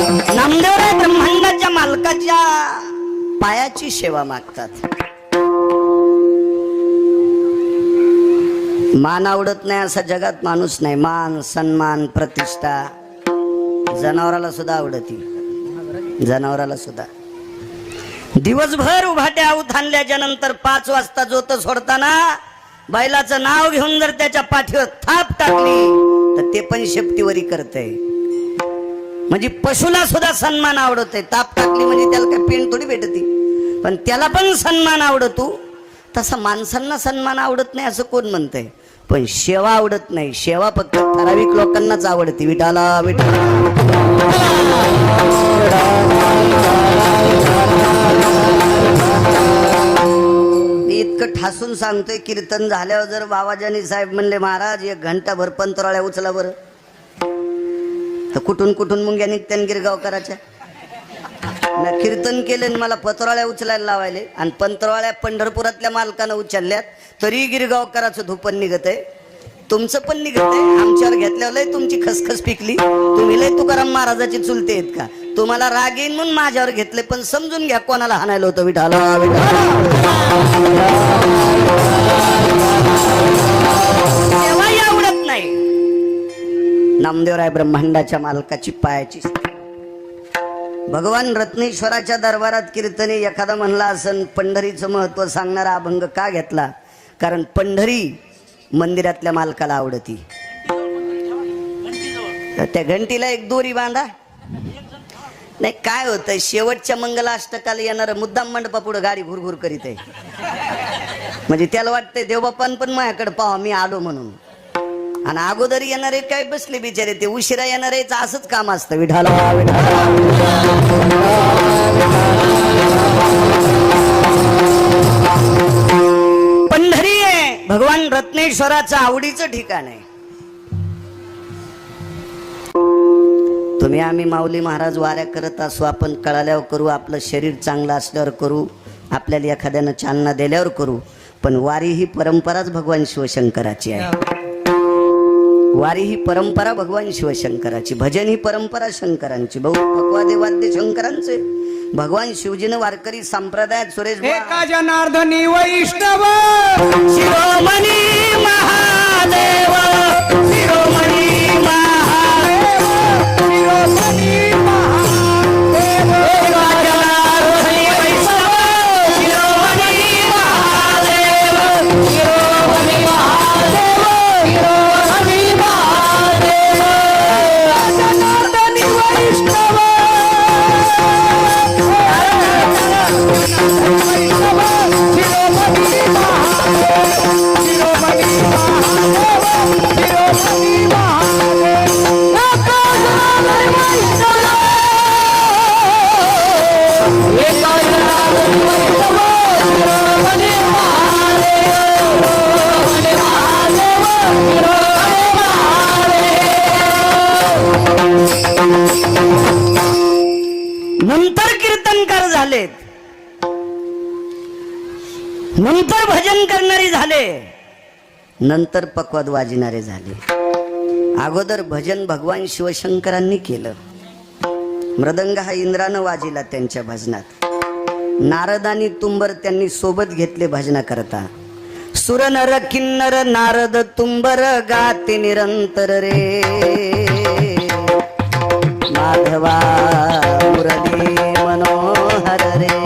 नामदेवराय ब्रह्मांडाच्या मालकाच्या पायाची सेवा मागतात. मान आवडत नाही असा जगात माणूस नाही. मान, सन्मान, प्रतिष्ठा जनावराला सुद्धा आवडती. जनावराला सुद्धा. दिवसभर उभाट्या आऊत आणल्याच्या नंतर 5 वाजता जोत सोडताना बैलाचं नाव घेऊन जर त्याच्या पाठीवर थाप टाकली तर ते पण शेपटीवरी करतय. म्हणजे पशुला सुद्धा सन्मान आवडतोय. ताप टाकली म्हणजे त्याला काय पेंट थोडी भेटती, पण त्याला पण सन्मान आवडतो. तसा माणसांना सन्मान आवडत नाही असं कोण म्हणतंय? पण सेवा आवडत नाही. सेवा फक्त ठराविक लोकांनाच आवडते. विठाला विठाला. मी इतकं ठासून सांगतोय, कीर्तन झाल्यावर जर बाबाजानी साहेब म्हणले महाराज 1 घंटाभर पंतराळ्या उचला बरं, कुठून कुठून मुंग्या निघत्यान गिरगावकराच्या. कीर्तन केले मला पत्राळ्या उचलायला लावायले आणि पंतराळ्या पंढरपुरातल्या मालकानं उचलल्यात तरी गिरगावकराचं धुपन निघत आहे. तुमचं पण निघत आहे. आमच्यावर घेतल्यावर लय तुमची खसखस पिकली. तुम्ही लय तुकाराम महाराजाची चुलते आहेत का? तुम्हाला राग येईन म्हणून माझ्यावर घेतले, पण समजून घ्या कोणाला हाणायला होतं. विठाला तेव्हाही आवडत नाही. नामदेवराय ब्रह्मांडाच्या मालकाची पायाची. भगवान रत्नेश्वराच्या दरबारात कीर्तने एखादा म्हणला असन पंढरीचं महत्व सांगणारा अभंग का घेतला? कारण पंढरी मंदिरातल्या मालकाला आवडती. त्या घंटीला एक दोरी बांधा. नाही काय होतंय, शेवटच्या मंगलाष्टकाला येणार मुद्दाम मंडपा पुढे गाडी घुरघुर करीत आहे. म्हणजे त्याला वाटतंय देवबापान पण माझ्याकडे पाहा मी आलो म्हणून. आणि अगोदर येणारे काय बसले बिचारे, ते उशिरा येणारे असंच काम असतं. विठाला पंढरी आहे भगवान रत्नेश्वराचं आवडीचं ठिकाण आहे. तुम्ही आम्ही माऊली महाराज वाऱ्या करत असू, आपण कळाल्यावर करू, आपलं शरीर चांगलं असल्यावर करू, आपल्याला एखाद्यानं चालना दिल्यावर करू, पण वारी ही परंपराच भगवान शिवशंकराची आहे. वारी ही परंपरा भगवान शिवशंकराची. भजन ही परंपरा शंकरांची. बहुपक्वादे वाद्य शंकरांचे. भगवान शिवजीनं वारकरी संप्रदायात सुरेश एका जनार्दनी वैष्णव शिरोमणी महादेव शिरोमणी महादेव शिरोमणी महादेव एका जनार्दनी वैष्णव शिरोमणी महादेव शिरोमणी महादेव शिरोमणी महादेव जनार्दनी वैष्णव नंतर कीर्तनकार झालेत, नंतर भजन करणारे झाले, नंतर पक्वाद वाजणारे झाले. अगोदर भजन भगवान शिवशंकरांनी केलं. मृदंग हा इंद्रानं वाजिला त्यांच्या भजनात. नारद आणि तुंबर त्यांनी सोबत घेतले भजना करता. सुर नर किन्नर नारद तुंबर गाते निरंतर रे माधवा मुरली मनोहर रे.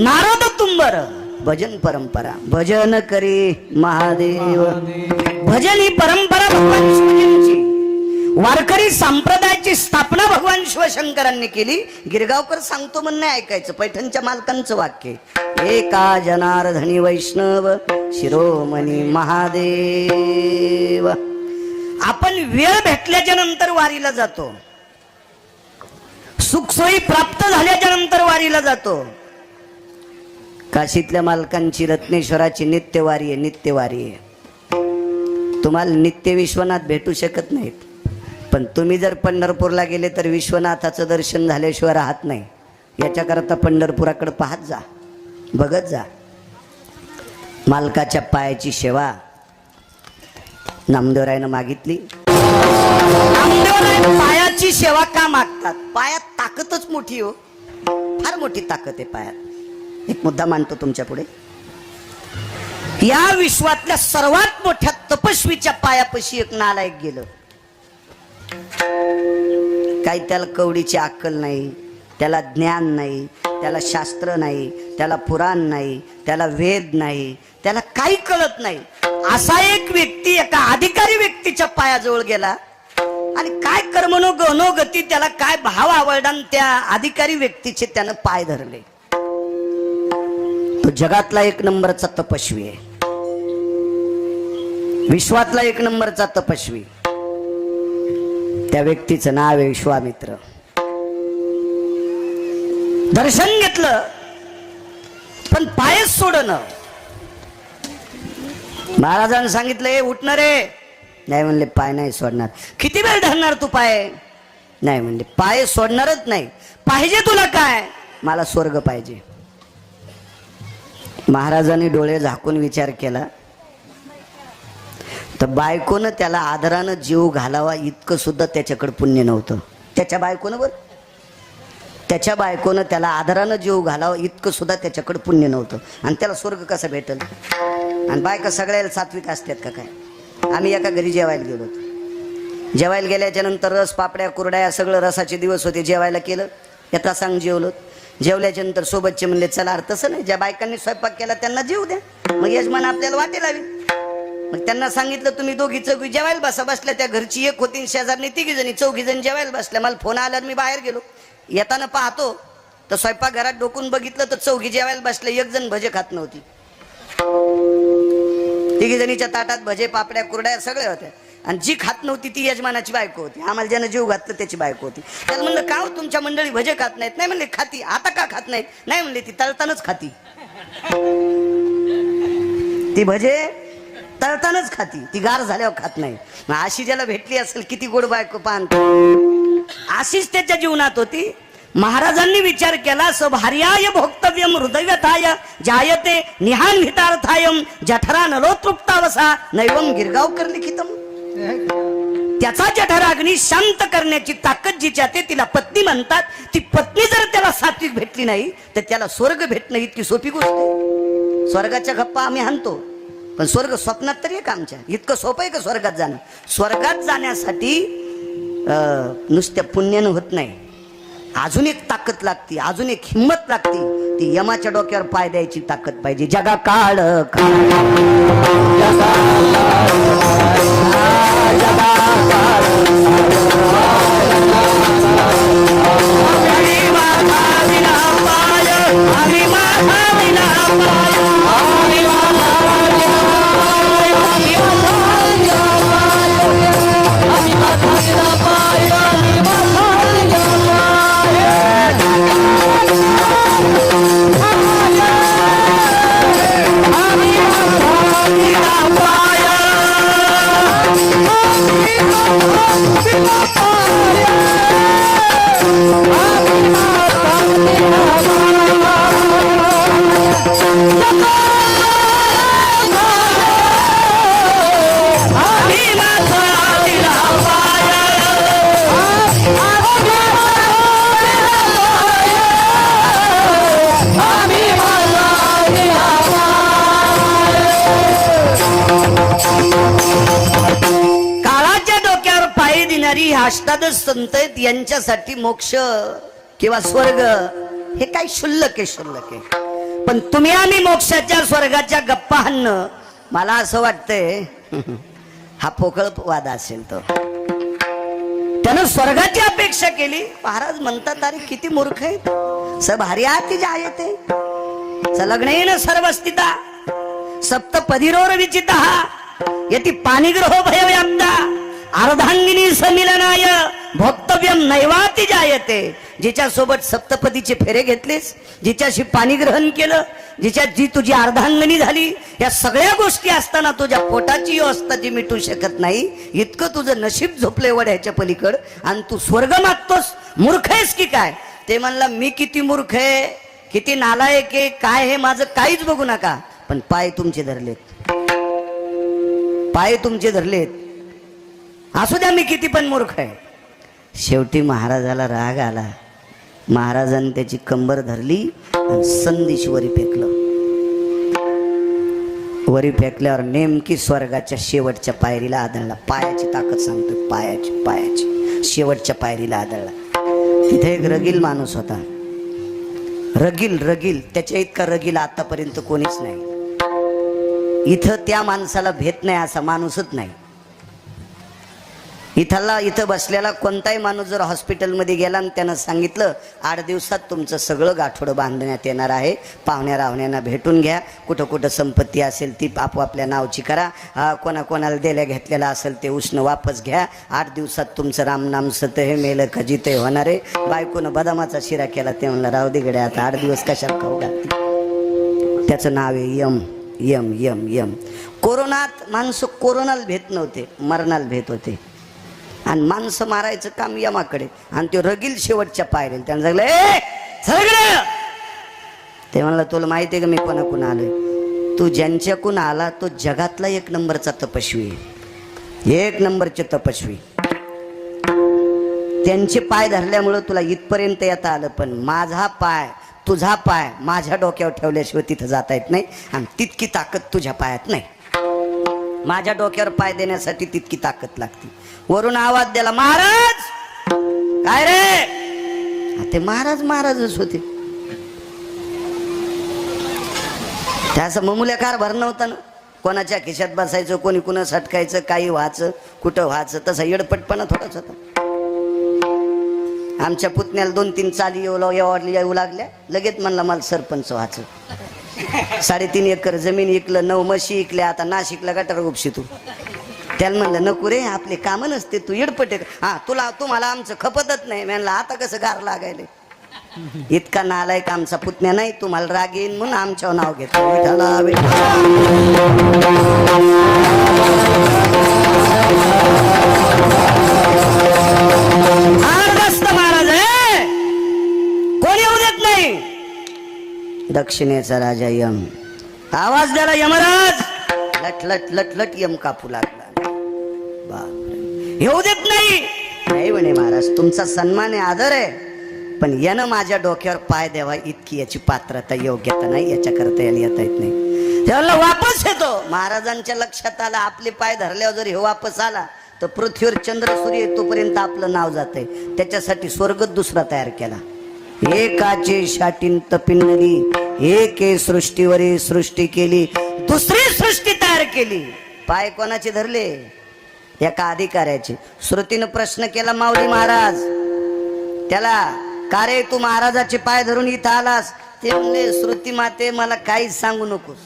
नारद तुंबर भजन परंपरा. भजन करे महादेव. भजन ही परंपरा भगवान शिवजींची. वारकरी संप्रदायाची स्थापना भगवान शिवशंकरांनी केली. गिरगावकर सांगतो म्हणणे ऐकायचं. पैठणच्या मालकांचं वाक्य. एका जनार्दनी वैष्णव शिरोमणी महादेव. आपण वेळ भेटल्याच्या नंतर वारीला जातो. सुखसोयी प्राप्त झाल्याच्या नंतर वारीला जातो. काशीतल्या मालकांची रत्नेश्वराची नित्यवारी आहे. नित्यवारी आहे. तुम्हाला नित्य विश्वनाथ भेटू शकत नाहीत, पण तुम्ही जर पंढरपूरला गेले तर विश्वनाथाचं दर्शन झाल्याशिवाय राहत नाही. याच्याकरता पंढरपुराकडे पाहत जा, बघत जा. मालकाच्या पायाची सेवा नामदेवरायनं मागितली. नामदेवराय का मागतात? पायात ताकदच मोठी हो, फार मोठी ताकद आहे पायात. एक मुद्दा मांडतो तुमच्या पुढे. या विश्वातल्या सर्वात मोठ्या तपस्वीच्या पायापाशी एक नालायक गेलं. काही त्याला कवडीची अक्कल नाही, त्याला ज्ञान नाही, त्याला शास्त्र नाही, त्याला पुराण नाही, त्याला वेद नाही, त्याला काही कळत नाही. असा एक व्यक्ती एका अधिकारी व्यक्तीच्या पायाजवळ गेला आणि काय कर्मनो गती, त्याला काय भाव आवडला, त्या अधिकारी व्यक्तीचे त्यानं पाय धरले. तो जगातला एक नंबरचा तपस्वी आहे, विश्वातला एक नंबरचा तपस्वी. त्या व्यक्तीचं नाव आहे विश्वामित्र. दर्शन घेतलं पण पायच सोडणं. महाराजांनी सांगितलं उठणार रे, नाही म्हणले पाय नाही सोडणार. किती वेळ धरणार तू पाय? नाही म्हणले पाय सोडणारच नाही. पाहिजे तुला काय? मला स्वर्ग पाहिजे. महाराजांनी डोळे झाकून विचार केला तर बायकोनं त्याला आदरानं जीव घालावा इतकं सुद्धा त्याच्याकडे पुण्य नव्हतं. त्याच्या बायकोनं त्याला आदरानं जीव घालावा इतकं सुद्धा त्याच्याकडे पुण्य नव्हतं. आणि त्याला स्वर्ग कसा भेटल? आणि बायका सगळ्याला सात्विक असतात का काय? आम्ही एका घरी जेवायला गेलो. जेवायला गेल्याच्या नंतर रस पापड्या कुरड्या सगळं रसाचे दिवस होते. जेवायला केलं, एका सांग जेवलो. जेवल्याच्या नंतर सोबतचे म्हणले चला. अरे तसं नाही, ज्या बायकांनी स्वयंपाक केला त्यांना जेवू द्या, मग यजमान आपल्याला वाटे लावी. मग त्यांना सांगितलं तुम्ही दोघी चौघी जेवायला बसा. बसल्या. त्या घरची एक होती, शेजारनी तिघी जणी, चौघी जण जेवायला बसल्या. मला फोन आला, मी बाहेर गेलो. येताना पाहतो तर स्वयंपाक घरात डोकून बघितलं तर चौघी जेवायला बसले, एक जण भजे खात नव्हती. तिघी जणीच्या ताटात भजे पापड्या कुरड्या सगळ्या होत्या. आणि जी खात नव्हती ती यजमानाची बायको होती. आम्हाला ज्यानं जीव घातलं त्याची बायको होती. त्याला म्हणलं का हो तुमच्या मंडळी भजे खात नाहीत? नाही म्हणले खाती. आता का खात नाहीत? नाही म्हणले ती तळतानाच खाती. ती भजे तळतानाच खाती, ती गार झाल्यावर खात नाही. मग अशी ज्याला भेटली असेल किती गोड बायको पान, अशीच त्याच्या जीवनात होती. महाराजांनी विचार केला सभार्याय भोक्तव्यम हृदयव्यथाय जायते निहान हितार्थायम जठरा नलोतृप्तावसा नैवम गिरगावकर लिखितम. त्याचा जठराग्नी शांत करण्याची ताकद जिच्या ते तिला पत्नी म्हणतात. ती पत्नी जर त्याला सात्विक भेटली नाही तर त्याला स्वर्ग भेटणं इतकी सोपी गोष्ट आहे. स्वर्गाच्या गप्पा आम्ही आणतो पण स्वर्ग स्वप्नात तरी आहे का आमच्या? इतकं सोपं आहे का स्वर्गात जाणं? स्वर्गात जाण्यासाठी नुसत्या पुण्यानं होत नाही, अजून एक ताकद लागती, अजून एक हिंमत लागती. ती यमाच्या डोक्यावर पाय द्यायची ताकद पाहिजे. जगा काळ अष्टादश संत आहेत. यांच्यासाठी मोक्ष किंवा स्वर्ग हे काही शुल्लक आहे. पण तुम्ही आम्ही मोक्षाच्या स्वर्गाच्या गप्पा हाणणं, मला असं वाटतंय हा पोकळ वाद असेल. तो त्यानं स्वर्गाची अपेक्षा केली. महाराज म्हणतात अरे किती मूर्ख आहे. सभार्याती जायते सलग्नेन सर्वस्थिता सप्तपदीरोर विचितः यति पाणिग्रहो भयव्याप्ता अर्धांगिनी समिलनाय भोक्तव्यम नैवाती जायते. जिच्या सोबत सप्तपदीचे फेरे घेतलेस, जिच्याशी पाणी ग्रहण केलं, जी तुझी अर्धांगिनी झाली, या सगळ्या गोष्टी असताना तुझ्या पोटाची अवस्था जी मिटू शकत नाही, इतकं तुझं नशीब झोपले वड्याच्या पलीकड आणि तू स्वर्ग मागतोस. मूर्ख आहेस की काय? ते म्हणला मी किती मूर्ख आहे, किती नालायक आहे, काय हे माझं काहीच बघू नका. पण पाय तुमचे धरलेत, पाय तुमचे धरलेत. असू द्या मी किती पण मूर्ख आहे. शेवटी महाराजाला राग आला. महाराजांनी त्याची कंबर धरली आणि संदेश वरी फेकलं. वरी फेकल्यावर नेमकी स्वर्गाच्या शेवटच्या पायरीला आदळला. पायाची ताकद सांगतो, पायाची पायाची शेवटच्या पायरीला आदळला. तिथे एक रगील माणूस होता. रगील रगील त्याच्या इतका रगील आतापर्यंत कोणीच नाही. इथं त्या माणसाला भेट नाही असा माणूसच नाही. इथं बसलेला कोणताही माणूस जर हॉस्पिटलमध्ये गेला आणि त्यानं सांगितलं 8 दिवसात तुमचं सगळं गाठोडं बांधण्यात येणार आहे, पाहुण्या रावण्यांना भेटून घ्या, कुठं कुठं संपत्ती असेल ती आपापल्या नावची करा, कोणाला दिल्या घेतलेला असेल ते उष्ण वापस घ्या, 8 दिवसात तुमचं रामनाम सत हे मेलं खजित होणार आहे. बायकोनं बदामाचा शिरा केला. ते म्हणलं राहू दे गड्या, आता 8 दिवस कशाला खाऊ घालते. त्याचं नाव आहे यम. यम यम यम. कोरोनात माणसं कोरोनाला भेट नव्हते, मरणाला भेट होते. आणि माणसं मारायचं काम यमाकडे. आणि तो रगील शेवटच्या पायरील त्यानं सांगलं ते म्हणलं तुला माहिती आहे का मी कोणाकडून आलोय? तू ज्यांच्याकडून आला तो जगातला 1 नंबरचा तपस्वी, 1 नंबरचे तपस्वी. त्यांचे पाय धरल्यामुळं तुला इथपर्यंत येता आलं. पण माझा पाय, तुझा पाय माझ्या डोक्यावर ठेवल्याशिवाय तिथं जाता येत नाही. आणि तितकी ताकद तुझ्या पायात नाही. माझ्या डोक्यावर पाय देण्यासाठी तितकी ताकद लागते. वरून आवाज दिला, महाराज. काय रे? ते महाराजच होते. त्याचं ममुल्या कारभार नव्हता ना. कोणाच्या खिशात बसायचं, कोणी कुणा सटकायचं, काही व्हायचं, कुठं व्हायचं, तसा येडपटपणा थोडाच होता. आमच्या पुतण्याला 2-3 चाली येऊ लागल्या. लगेच म्हणला मला सरपंच व्हायचं. 3.5 एकर जमीन इकलं, 9 म्हशी इकल्या. आता नाशिकला गटार उपशी तू. त्याला म्हणलं नको रे, आपले कामं नसते, तू येडपटे. तुम्हाला आमचं खपतच नाही. म्हणलं आता कसं गार लागायले. इतका नालायक आमचा पुतण्या नाही. तुम्हाला राग येईन म्हणून आमच्यावर नाव घेतो. महाराज आहे, कोणी येऊ देत नाही. दक्षिणेचा राजा यम. आवाज द्याला यमराज. लट लट लट लट यम कापू लागला. येऊ देत नाही म्हणे महाराज, तुमचा सन्मान आहे, आदर आहे, पण यानं माझ्या डोक्यावर पाय द्यावा इतकी याची पात्रता योग्यता नाही, याच्याकरता याला येता येत नाही. त्याला वापस येतो. महाराजांच्या लक्षात आला आपले पाय धरल्यावर जर हे वापस आला तर पृथ्वीवर चंद्र सूर्य येतोपर्यंत आपलं नाव जातंय. त्याच्यासाठी स्वर्ग दुसरा तयार केला. एकाचे शाटीन तपिन्नली, एके सृष्टीवरी सृष्टी केली, दुसरी सृष्टी तयार केली. पाय कोणाचे धरले? एका अधिकाऱ्याचे. श्रुतीनं प्रश्न केला माऊली महाराज त्याला, का रे तू महाराजाचे पाय धरून इथं आलास? ते म्हणले श्रुती माते मला काहीच सांगू नकोस,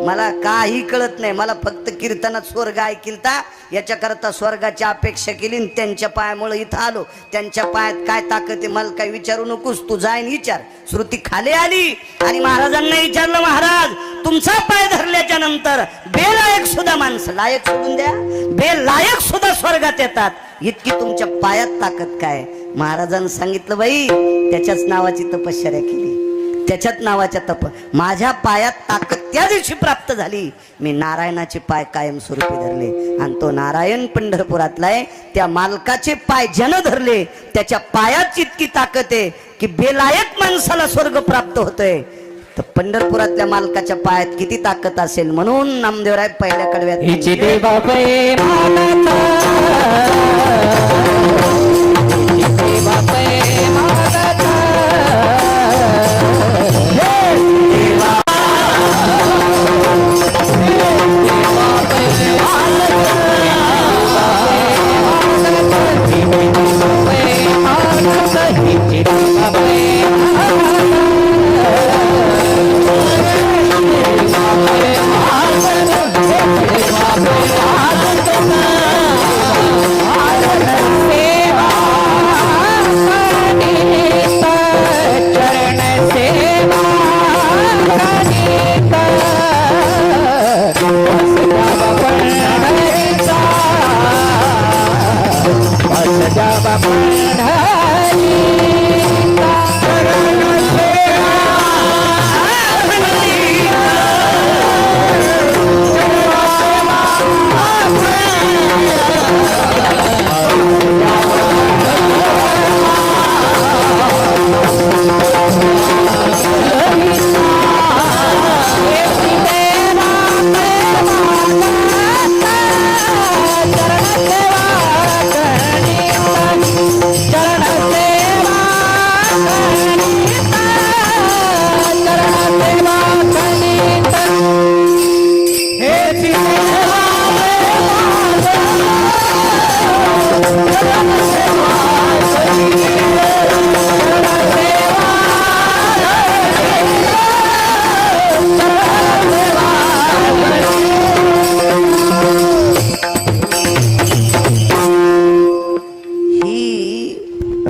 मला काही कळत नाही, मला फक्त कीर्तनात स्वर्ग ऐकिलता, याच्याकरता स्वर्गाची अपेक्षा केली आणि त्यांच्या पायामुळे इथं आलो. त्यांच्या पायात काय ताकद आहे मला काही विचारू नकोस, तू जाईन विचार. श्रुती खाली आली आणि महाराजांना विचारलं, महाराज तुमचा पाय धरल्याच्या नंतर बेलायक सुद्धा माणसं, लायक सोडून द्या, बेलायक सुद्धा स्वर्गात येतात, इतकी तुमच्या पायात ताकद काय? महाराजांनी सांगितलं, बाई त्याच्याच नावाची तपश्चर्या केली, त्याच्याच नावाच्या माझ्या पायात ताकद त्या दिवशी प्राप्त झाली. मी नारायणाचे पाय कायमस्वरूपी धरले आणि तो नारायण पंढरपुरातला आहे. त्या मालकाचे पाय ज्यानं धरले त्याच्या पायात इतकी ताकद आहे की बेलायक माणसाला स्वर्ग प्राप्त होतोय. तर पंढरपुरातल्या मालकाच्या पायात किती ताकद असेल. म्हणून नामदेवराय पहिल्या कडव्यात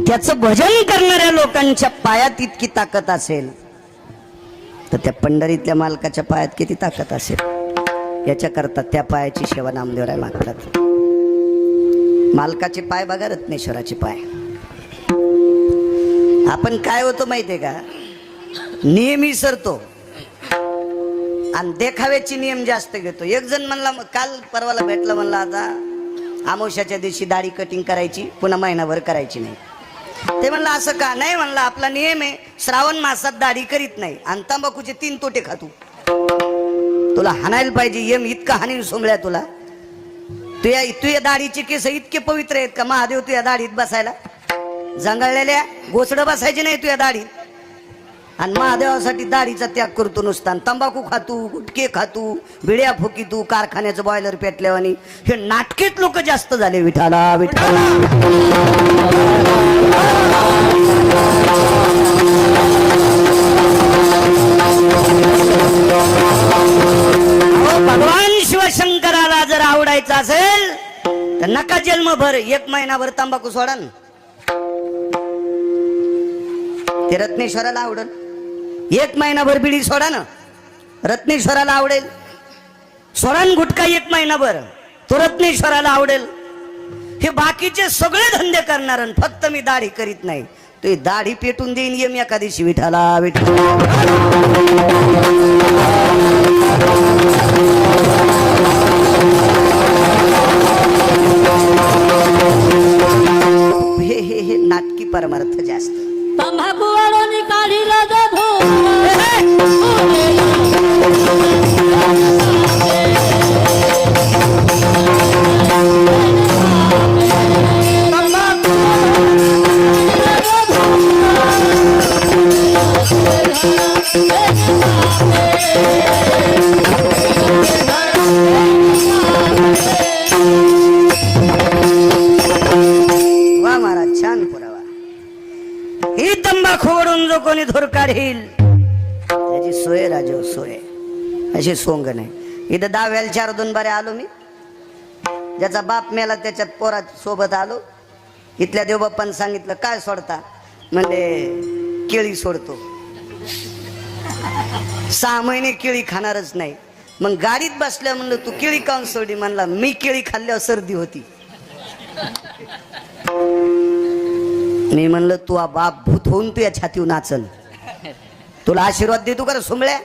त्याचं भजन करणाऱ्या लोकांच्या पायात इतकी ताकद असेल तर त्या पंढरीतल्या मालकाच्या पायात किती ताकद असेल याच्याकरता त्या पायाची सेवा नामदेवराय मागतात. मालकाचे पाय बघा, रत्नेश्वराचे पाय. आपण काय होतो माहितीये का, नेहमी सरतो आणि देखाव्याची नियम जास्त घेतो. एक जण म्हणला, काल परवाला भेटला, म्हणला आता अमावस्याच्या दिवशी दाढी कटिंग करायची, पुन्हा महिनाभर करायची नाही. ते म्हणलं असं का नाही, म्हणलं आपला नियम आहे श्रावण मासात दाढी करीत नाही आणि तंबाखूचे 3 तोटे खातू. तुला हाणायला पाहिजे, यम इतका हानीन सोमळ्या तुला. तुझ्या दाढीचे केस इतके पवित्र आहेत का महादेव तुझ्या दाढीत बसायला? जंगळलेल्या गोचडं बसायचे नाही तुझ्या दाढीत. आणि महादेवासाठी दाढीचा त्याग करतो नुसता. तंबाखू खातू, गुटके खातू, बिड्या फुकी तू, कारखान्याचं बॉयलर पेटल्यावानी. हे नाटकेत लोक जास्त झाले. विठाला विठाला भगवान शिवशंकराला जर आवडायचं असेल तर नका जन्मभर 1 महिनाभर तंबाखू सोडा ना. ते रत्नेश्वराला आवडेल. 1 महिनाभर बिडी सोडा ना, रत्नेश्वराला आवडेल. सोडान गुटखा 1 महिनाभर, तो रत्नेश्वराला आवडेल. हे बाकीचे सगळे धंदे करणार, फक्त मी दाढी करीत नाही. तो दाढी पेटून देईन यम एका दिवशी. विठाला विठाला हे नाटकी परमार्थ जास्त. तंबाखू वाढवणी काढीला जातो. वा महाराज, छान पुरावा. ही तंबाखू ओढून जो कोणी धूर काढील त्याची सोय राजो सोय. अशी सोंग नाही. इथं 10 4 2 बारे आलो मी. ज्याचा बाप मेला त्याच्यात पोरा सोबत आलो. इथल्या देवबाप्पानं सांगितलं काय सोडता, म्हणजे केळी सोडतो. 6 महिने केळी खाणारच नाही. मग गाडीत बसल्या म्हणलं तू केळी काऊन सोडली? म्हणला मी केळी खाल्ल्यावर सर्दी होती. मी म्हणलं तू बाप भूत होऊन तू या छातीवर नाचल, तुला आशीर्वाद देतो का सोमळ्या?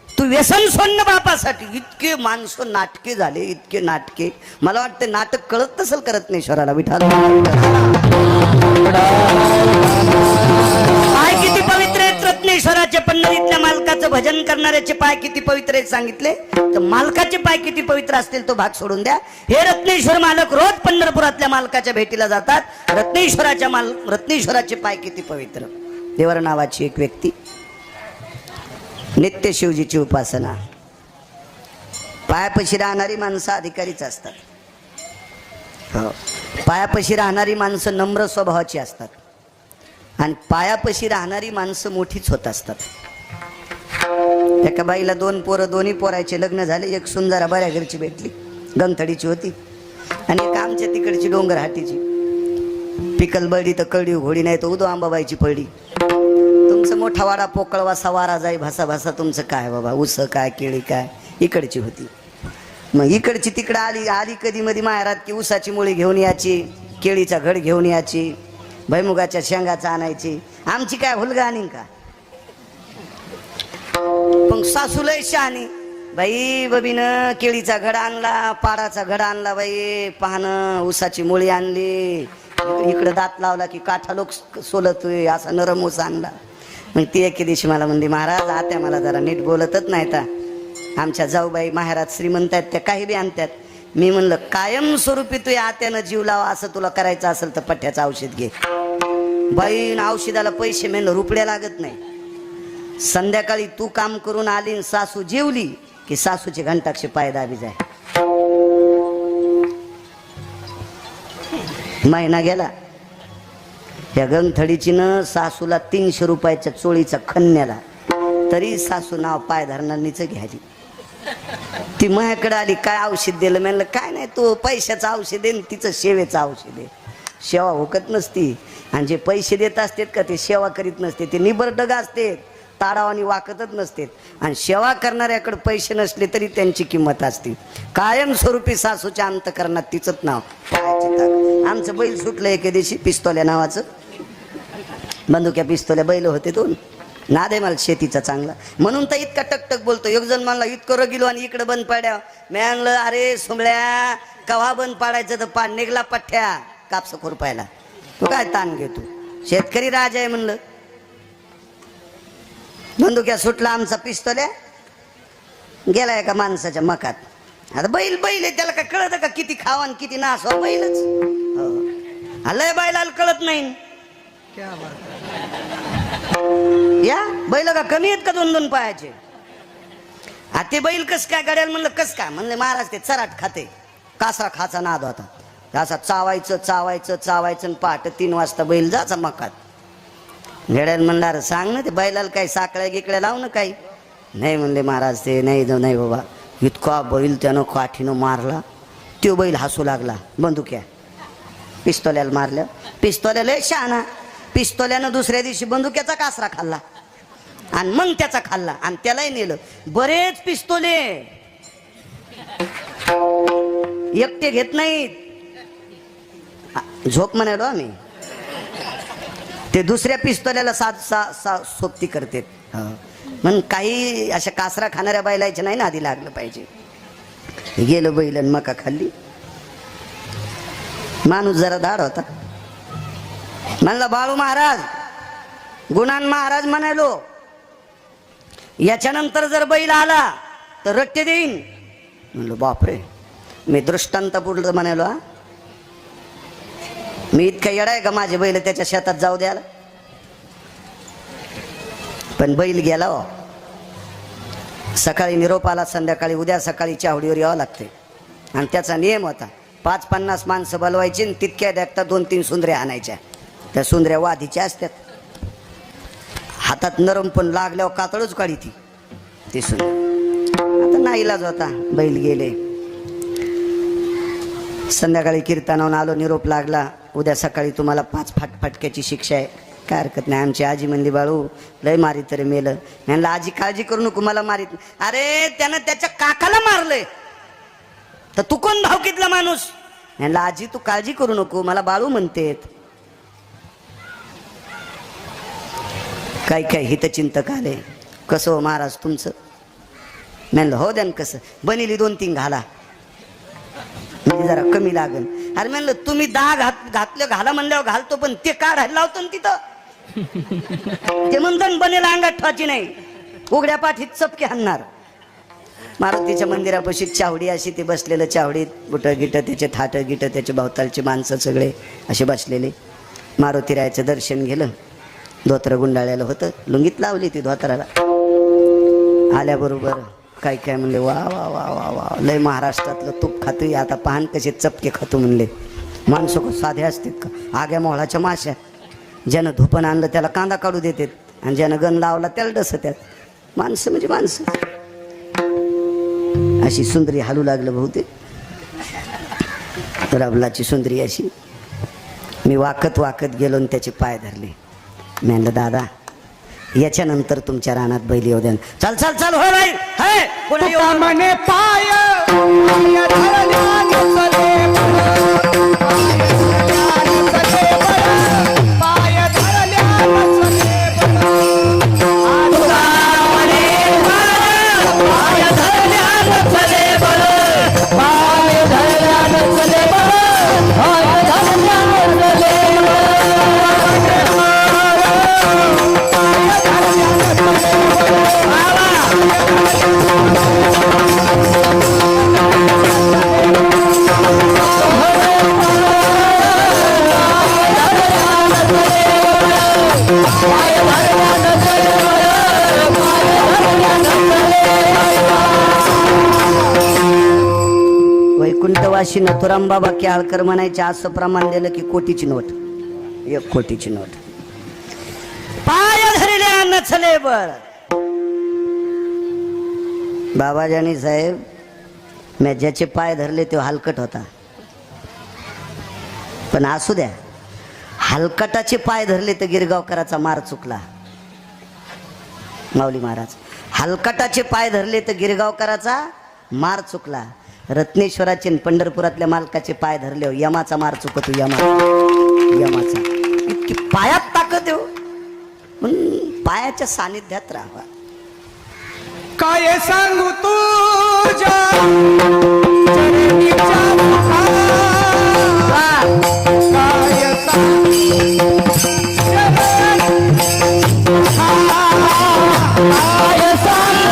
तू व्यसन सोडणं बापासाठी. इतके माणसं नाटके झाले, इतके नाटके. मला वाटतं नाटक कळत नसेल करत नाही शहराला. विठाला पाय किती पवित्र आहेत रत्नेश्वराचे. पंढरीतल्या मालकाचं भजन करणाऱ्याचे पाय किती पवित्र आहेत सांगितले. तर मालकाचे पाय किती पवित्र असतील तो भाग सोडून द्या. हे रत्नेश्वर मालक रोज पंढरपुरातल्या मालकाच्या भेटीला जातात. रत्नेश्वराचे पाय किती पवित्र. देवर नावाची एक व्यक्ती, नित्य शिवजीची उपासना. पायापाशी राहणारी माणसं अधिकारीच असतात. हो, पायापाशी राहणारी माणसं नम्र स्वभावाची असतात आणि पायापाशी राहणारी माणसं मोठीच होत असतात. एका बाईला 2 पोरं, दोन्ही पोराचे लग्न झाले. एक सुंदर बऱ्या घरची भेटली, गंथडीची होती, आणि एक आमच्या तिकडची डोंगरहाटीची. पिकलबर्डी तर कळडी घोडी नाही तर उदो आंबाबाईची पडली. तुमचं मोठा वाडा पोकळवा सवारा जाई भासा भासा. तुमचं काय बाबा, ऊस काय केळी काय, इकडची होती. मग इकडची तिकडं आली कधी मध्ये माहेरात की ऊसाची मुळी घेऊन यायची, केळीचा घड घेऊन यायची, भैमुगाच्या शेंगाचा आणायची. आमची काय हुलगा आणि का. पण सासूलय शहाणी बाई, बबीनं केळीचा घड आणला, पाडाचा घड आणला, बाई पाहणं ऊसाची मुळी आणली, इकडं दात लावला की काठा लोक सोलतोय असा नरम ऊस आणला. मग ती एके दिवशी मला म्हणली, महाराज आत्या मला जरा नीट बोलतच नाही तर. आमच्या जाऊबाई माहेरात श्रीमंत आहेत, त्या काही बी आणतात. मी म्हणलं कायमस्वरूपी तू या आत्यानं जीव लावा, असं तुला करायचं असेल तर पठ्ठ्याचं औषध घे. बाई औषधाला पैसे म्हणलं रुपड्या लागत नाही. संध्याकाळी तू काम करून आली, सासू जेवली की सासूची घंटाक्षी पाय दाबी जाय. महिना गेला. या गंगथडीची न सासूला 300 रुपयाच्या चोळीचा खन्याला, तरी सासू नाव पाय धरणारीच घ्याली. ती माझ्याकडे आली, काय औषध दिलं? म्हणलं काय नाही, तो पैशाचं औषध आहे, तिचं सेवेचं औषध आहे. सेवा होकत नसती. आणि जे पैसे देत असतात का ते सेवा करीत नसते, ते निबरडग असते, ताडावानी वाकतच नसते. आणि सेवा करणाऱ्याकडे पैसे नसले तरी त्यांची किंमत असते. कायमस्वरूपी सासूच्या अंतकरणात तिचंच नाव पाहायची ताकद. आमचं बैल सुटलं एके दिवशी पिस्तोल्या नावाचं, बंदुक्या पिस्तोल्या बैल होते दोन. नाद आहे मला शेतीचा चांगला, म्हणून तर इतका टकटक बोलतो. एक जण म्हणला इतकं रगिलो आणि इकडे बंद पाड्या. मी आणलं अरे सुमळ्या कव्हा बंद पाडायचं तर पाड निघला पठ्ठ्या कापस खुरपायला, तू काय ताण घेतो, शेतकरी राजा आहे म्हणलं. बंदुक्या सुटला आमचा पिस्तोल्या, गेला एका माणसाच्या मकात. आता बैल बैल आहे, त्याला काय कळत का किती खावा आणि किती नास हो, बैलच हो. लय बैलाला कळत नाही. या बैल का कमी आहेत का 2-2 पायाचे. ते बैल कस काय गड्याल म्हणलं कस काय, म्हणले महाराज ते चराट खाते, कासरा खाचा नाद होता. असा चावायचं चावायचं चावायचं आणि पहाटे 3 वाजता बैल जायचा मकात. गड्याल म्हणला अरे सांग ना ते बैलाला काही साकळ्या गिकळ्या लाव ना काही. नाही म्हणले महाराज ते नाही नाही बाबा. इतका बैल त्यानं काठीनं मारला. तो बैल हसू लागला. बंदुक्या पिस्तोल्याला मारल्या. पिस्तोल्याला शहाणा, पिस्तोल्यानं दुसऱ्या दिवशी बंदुक्याचा कासरा खाल्ला आणि मग त्याचा खाल्ला आणि त्यालाही नेलं. बरेच पिस्तोले एकटे घेत नाहीत. झोप म्हणालो आम्ही, ते दुसऱ्या पिस्तोल्याला सोबती करते. मग काही अशा कासरा खाणाऱ्या बैलायच्या नाही ना आधी लागलं पाहिजे. गेलं बैलन मका खाल्ली. माणूस जरा धाड होता, म्हणला बाळू महाराज गुणान महाराज म्हणालो याच्यानंतर जर बैल आला तर रट्टे देईन. म्हणलो बापरे, मी दृष्टांत पुढलं म्हणालो. मी इतका येडा आहे का माझे बैल त्याच्या शेतात जाऊ द्यायला. पण बैल गेला हो. सकाळी निरोप आला, संध्याकाळी उद्या सकाळी चावडीवर यावं लागते. आणि त्याचा नियम होता 5-50 माणसं बोलवायची आणि तितक्या देखता 2-3 सुंदऱ्या आणायच्या. त्या सुंदऱ्या वादीच्या असतात, हातात नरम पण लागल्यावर कातळच काढी ती सुंदर. आता नाईलाज होता, बैल गेले. संध्याकाळी कीर्तनावरून आलो, निरोप लागला उद्या सकाळी तुम्हाला 5 फटक्याची शिक्षा आहे. काय हरकत नाही. आमची आजी म्हणली बाळू लय मारी तरी मेलं. म्हणलं आजी काळजी करू नको, मला मारीत. अरे त्यानं त्याच्या काकाला मारलंय तर तू कोण भावकीतला माणूस. म्हणलं आजी तू काळजी करू नको, मला बाळू म्हणतेत. काय काय हितचिंतक आले. कसं हो महाराज तुमचं. म्हणलं हो द्या कसं. बनिली 2-3 घाला, म्हणजे जरा कमी लागल. अरे म्हणलं तुम्ही 10 घातलं घाला म्हणल्यावर घालतो, पण ते काढायला लावतो ना तिथं. ते म्हणतात बनेला अंगात ठेवायची नाही, उघड्या पाठीत चपके हाणणार. मारुतीच्या मंदिरापाशी चावडी अशी ते बसलेलं, चावडीत बुट गिट त्याचे थाट गिट त्याचे भोवतालचे माणसं सगळे असे बसलेले. मारुतीरायाचं दर्शन घेलं. धोत्र गुंडाळलेलं होतं, लुंगीत लावली ती धोत्राला. आल्याबरोबर काय काय म्हणले वा वा वा वा वा लय महाराष्ट्रातलं तूप खातोय, आता पाहन कसे चपके खातो म्हणले. माणसं साधे असतात का, आग्या मोहळाच्या माश्या. ज्यानं धुपण आणलं त्याला कांदा काढू देतात आणि ज्यानं गण लावला त्याला डसत्यात. माणसं म्हणजे माणसं. अशी सुंदरी हालू लागलं बहुतेक, रबलाची सुंदरी अशी. मी वाकत वाकत गेलो आणि त्याचे पाय धरले. मी म्हणलं दादा याच्यानंतर तुमच्या रानात बैल येऊ द्या. चल चल चल हो बाई हाय कोणी तुका म्हणे पाय पाय धरल्या नचले बरं, पाय धरल्या नचले बरं. तुका म्हणे पाय धरल्या नचले बरं, पाय धरल्या नचले बरं, पाय धरल्या नचले वैकुंठवासी नथुराम बाबा केळकर म्हणायचे असं प्रमाण दिलं की कोटीची नोट, 1 कोटीची नोट. पाय धरल्या नचले बळ. बाबाजानी साहेब मी ज्याचे पाय धरले तो हलकट होता, पण असू द्या हलकटाचे पाय धरले तर गिरगावकराचा मार चुकला. माऊली महाराज हलकटाचे पाय धरले तर गिरगावकराचा मार चुकला. रत्नेश्वराचे आणि पंढरपुरातल्या मालकाचे पाय धरले हो यमाचा मार चुकतो. यमाचा इतकी पायात ताकद देऊ म्हणून पायाच्या सानिध्यात राहावा. काय सांगू तुझ्या चरणीच्या मुखा, काय सांगू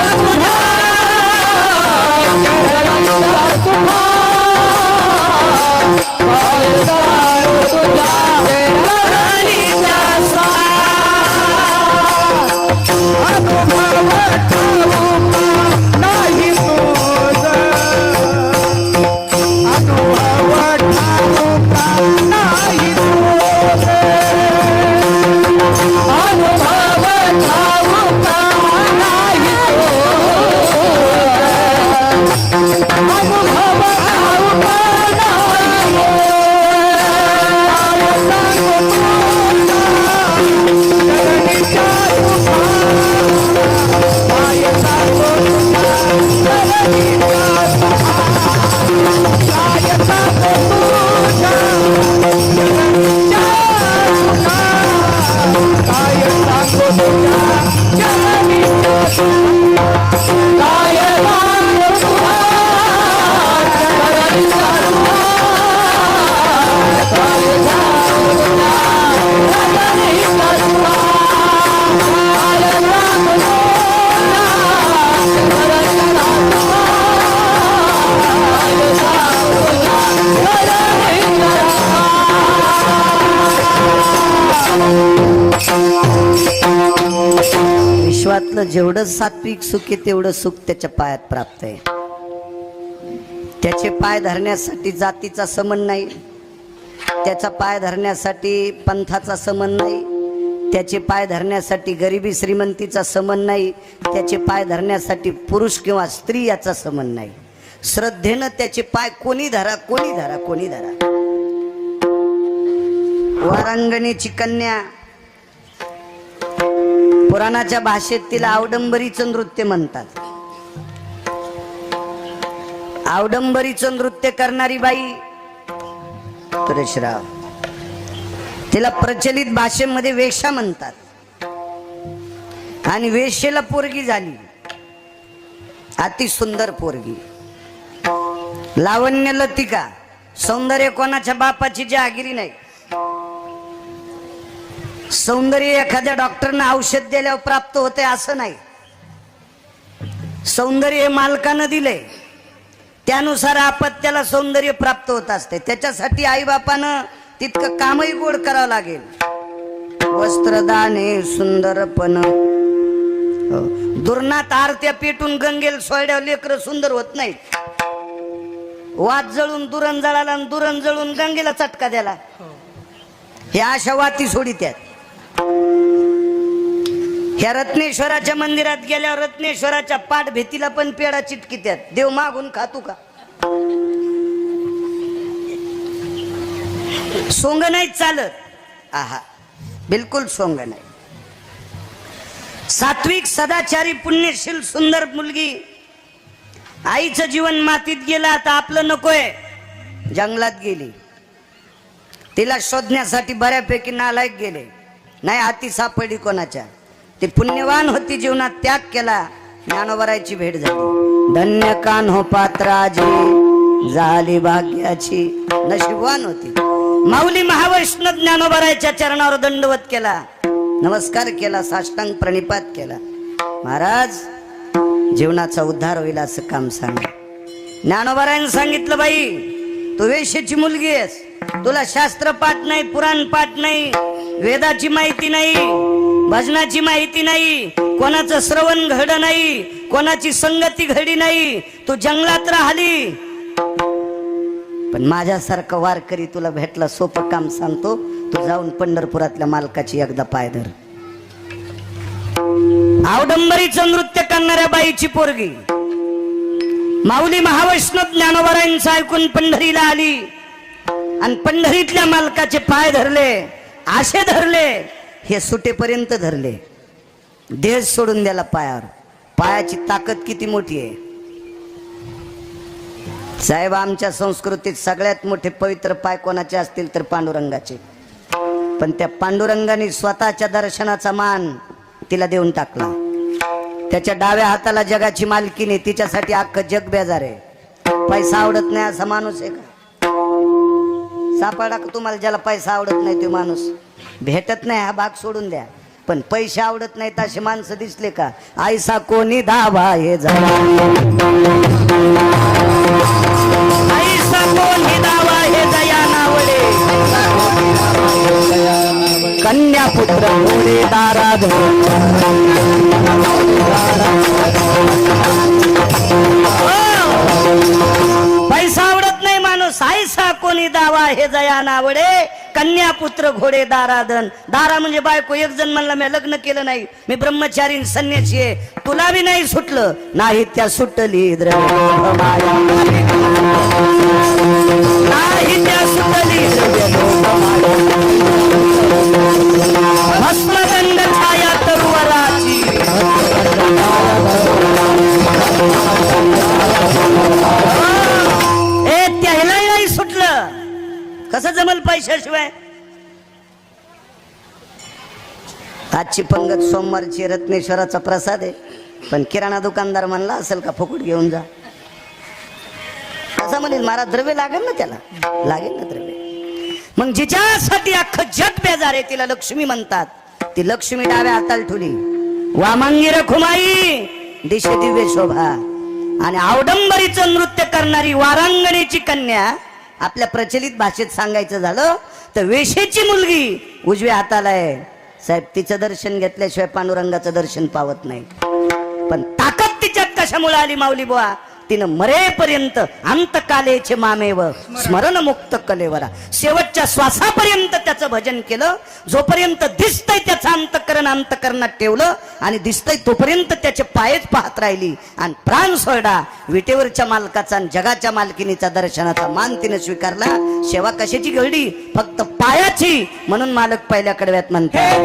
विश्वातलं जेवढं सात्विक सुख आहे तेवढं सुख त्याच्या पायात प्राप्त आहे. त्याचे पाय धरण्यासाठी जातीचा समन नाही, त्याचा पाय धरण्यासाठी पंथाचा समन नाही, त्याचे पाय धरण्यासाठी गरिबी श्रीमंतीचा समन नाही, त्याचे पाय धरण्यासाठी पुरुष किंवा स्त्री याचा समन नाही. श्रद्धेनं त्याचे पाय कोणी धरा कोणी धरा कोणी धरा. वारांगणीची कन्या पुराणाच्या भाषेत तिला आवडंबरीचं नृत्य म्हणतात. आवडंबरीचं नृत्य करणारी बाई तुळशीराव, तिला प्रचलित भाषेमध्ये वेश्या म्हणतात. आणि वेश्येला पोरगी झाली, अति सुंदर पोरगी, लावण्य लतिका, सौंदर्य कोणाच्या बापाची जहागिरी नाही. सौंदर्य एखाद्या डॉक्टरनं औषध दिल्यावर प्राप्त होते असं नाही. सौंदर्य मालकानं दिले त्यानुसार आपत्याला सौंदर्य प्राप्त होत असते. त्याच्यासाठी आईबापानं तितकं कामही गोड करावं लागेल. वस्त्रदाने सुंदरपण, दुर्नात आरत्या पेटून गंगेल सोयड्या लेकर सुंदर होत नाहीत. वात जळून दुरण जळाला आणि दुरण जळून गंगेला चटका द्याला, हे अशा वाती सोडित्यात. ह्या रत्नेश्वराच्या मंदिरात गेल्यावर रत्नेश्वराच्या पाठ भीतीला पण पेडा चिटकित्यात. देव मागून खातू का? सोंग नाही चालत. आहा, बिलकुल सोंग नाही. सात्विक सदाचारी पुण्यशील सुंदर मुलगी, आईचं जीवन मातीत गेलं, आता आपलं नकोय, जंगलात गेली. तिला शोधण्यासाठी बऱ्यापैकी नालायक गेले, नाही हाती सापडली कोणाच्या. ती पुण्यवान होती, जीवनात त्याग केला, ज्ञानोबराची भेट झाली. धन्य कान हो पात्राजी झाली भाग्याची, नशीबवान होती. माऊली महावैष्णव ज्ञानोबराच्या चरणावर दंडवत केला, नमस्कार केला, साष्टांग प्रणिपात केला. महाराज जीवनाचा उद्धार होईल असं काम सांग. ज्ञानोबरायने सांगितलं, बाई तू वेश्येची मुलगी आहेस, तुला शास्त्र पाठ नाही, पुराण पाठ नाही, वेदाची माहिती नाही, भजनाची माहिती नाही, कोणाचं श्रवण घड नाही, कोणाची संगती घडी नाही, तू जंगलात राहिली. पण माझ्यासारखं वारकरी तुला भेटला, सोपं काम सांगतो, तू जाऊन पंढरपुरातल्या मालकाची एकदा पाय धर. आवडंबरीचं नृत्य करणाऱ्या बाईची पोरगी माऊली महावैष्णव ज्ञानोबरायांचं ऐकून पंढरीला आली आणि पंढरीतल्या मालकाचे पाय धरले. असे धरले, हे सुटेपर्यंत धरले, देह सोडून द्याला पायावर. पायाची ताकद किती मोठी आहे साहेब. आमच्या संस्कृतीत सगळ्यात मोठे पवित्र पाय कोणाचे असतील तर पांडुरंगाचे. पण त्या पांडुरंगाने स्वतःच्या दर्शनाचा मान तिला देऊन टाकला. त्याच्या डाव्या हाताला जगाची मालकीने, तिच्यासाठी अख्खं जग बेजार आहे. पैसा आवडत नाही असा माणूस आहे का? सापडा का तुम्हाला ज्याला पैसा आवडत नाही तो माणूस? भेटत नाही हा भाग सोडून द्या, पण पैसे आवडत नाहीत असे माणसं दिसले का? आईसा कोणी दावा हे झाला, आईसा कोणी दावा हे दया नावडे, कन्या पुत्र घोडे दाराध. पैसा आवडत नाही माणूस, आईसा कोणी दावा हे जया नावडे, कन्या पुत्र घोडे दाराधन. दारा म्हणजे बायको. एक जण म्हणला मी लग्न केलं नाही, मी ब्रह्मचारी संन्यासी आहे. तुला बी नाही सुटलं, नाही त्या सुटली द्रव्य माया, नाही त्या सुटली द्रव्य भस्मगंध छाया तरुवराची. त्याला नाही सुटलं, कसं जमल पैशाशिवाय? आजची पंगत सोमवारची रत्नेश्वराचा प्रसाद आहे, पण किराणा दुकानदार म्हणला असेल का फुकट घेऊन जा? असं म्हणेल मला द्रव्य लागेल ना, त्याला लागेल ना द्रव्य. मग जिच्यासाठी अख्खं जग बेजार आहे तिला लक्ष्मी म्हणतात. ती लक्ष्मी डाव्या हाताला ठुली, वामांगी रखुमाई, दिशे दिव्य शोभा. आणि अवडंबरीचं नृत्य करणारी वारांगणीची कन्या. आपल्या प्रचलित भाषेत सांगायचं झालं तर वेशेची मुलगी उजव्या हाताला आहे साहेब. तिचं दर्शन घेतल्याशिवाय पांडुरंगाचं दर्शन पावत नाही. पण ताकद तिच्यात कशामुळे आली माऊली बुवा? तिनं मरेपर्यंत अंतकालेचे मामेव स्मरण मुक्त कलेवरा, शेवटच्या श्वासापर्यंत त्याचं भजन केलं. जोपर्यंत दिसतंय त्याचं अंतकरण अंतकरणात ठेवलं, आणि दिसतंय तोपर्यंत त्याचे पायच पाहत राहिली. आणि प्राण सोडा विटेवरच्या मालकाचा आणि जगाच्या मालकिनीचा दर्शनाचा मान तिने स्वीकारला. सेवा कशाची घडली? फक्त पायाची. म्हणून मालक पहिल्या कडव्यात म्हणतात,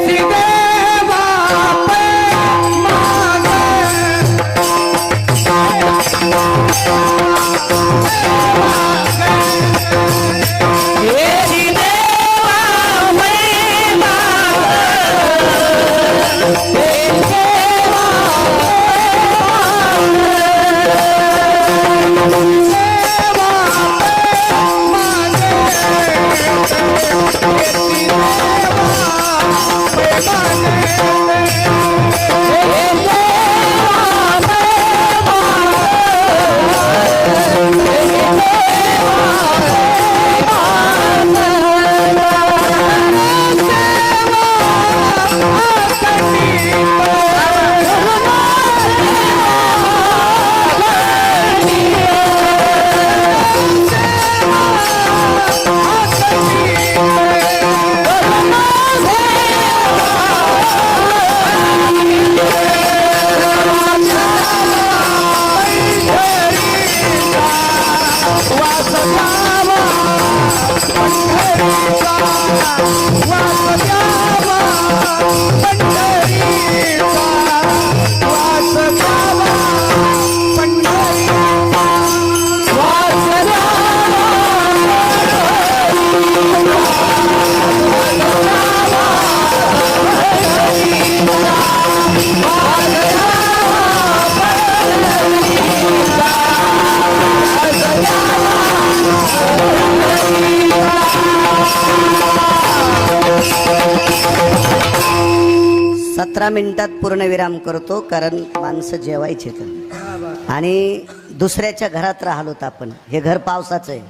मिनिटात पूर्ण विराम करतो, कारण माणसं जेवायचे तर. आणि दुसऱ्याच्या घरात राहिलोत आपण. हे घर पावसाचं आहे,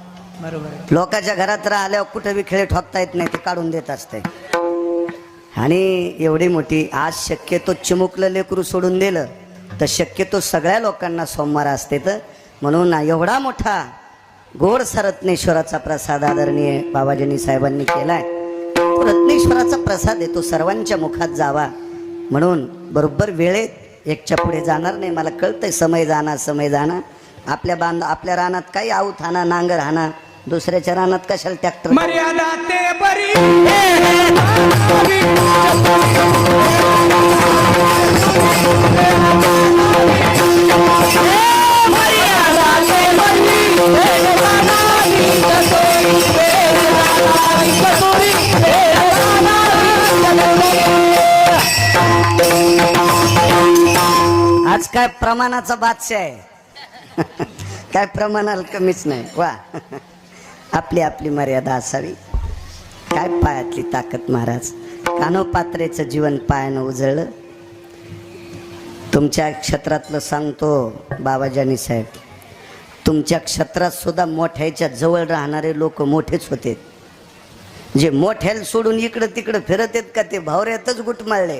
बरोबर. लोकांच्या घरात राहिल्यावर कुठे बी खेळ ठोकता येत नाही, ते काढून देत असते. आणि एवढी मोठी आज शक्यतो चिमुकलं लेकरू सोडून दिलं तर शक्यतो सगळ्या लोकांना सोमवार असते. तर म्हणून एवढा मोठा गोड रत्नेश्वराचा प्रसाद आदरणीय बाबाजींनी साहेबांनी केलाय. तो रत्नेश्वराचा प्रसाद आहे, तो सर्वांच्या मुखात जावा. म्हणून बरोबर वेळेत एकच्या पुढे जाणार नाही. मला कळतंय समय जाणार. आपल्या रानात काही आऊत हाना, नांगर हाना, दुसऱ्याच्या रानात कशाला ट्रॅक्टर. मर्यादा ते बरी काय प्रमाणाचा बादशाह आहे. काय प्रमाणाला कमीच नाही. वा आपली आपली मर्यादा असावी. काय पायातली ताकद महाराज. कानोपात्रेचं जीवन पायानं उजळलं. तुमच्या क्षेत्रातलं सांगतो बाबाजानी साहेब, तुमच्या क्षेत्रात सुद्धा मोठ्याच्या जवळ राहणारे लोक मोठेच होते. जे मोठ्याला सोडून इकडं तिकडं फिरत आहेत का ते भावऱ्यातच गुटमाळले.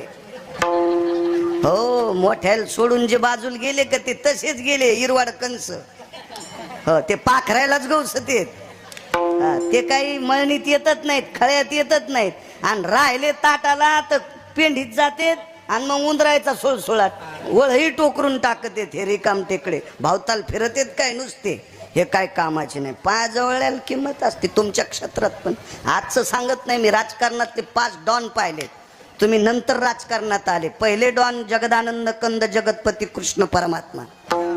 हो, मोठ्याला सोडून जे बाजूला गेले का ते तसेच गेले इरवाड कंस. हो, ते पाखरायलाच गवसतेत. ते काही मळणीत येतच नाहीत, खळ्यात येतच नाहीत. आणि राहिले ताटाला तर पेंडीत जातेत आणि मग उंदरायचा सोळसोळाट वळही टोकरून टाकत येत. हे रिकाम टेकडे भावताल फिरत येत काय नुसते. हे काय कामाचे नाही. पायाजवळ्याला किंमत असते तुमच्या क्षेत्रात. पण आजचं सांगत नाही मी. राजकारणातले 5 डॉन पाहिले. तुम्ही नंतर राजकारणात आले. पहिले डॉन जगदानंद कंद जगतपती कृष्ण परमात्मा.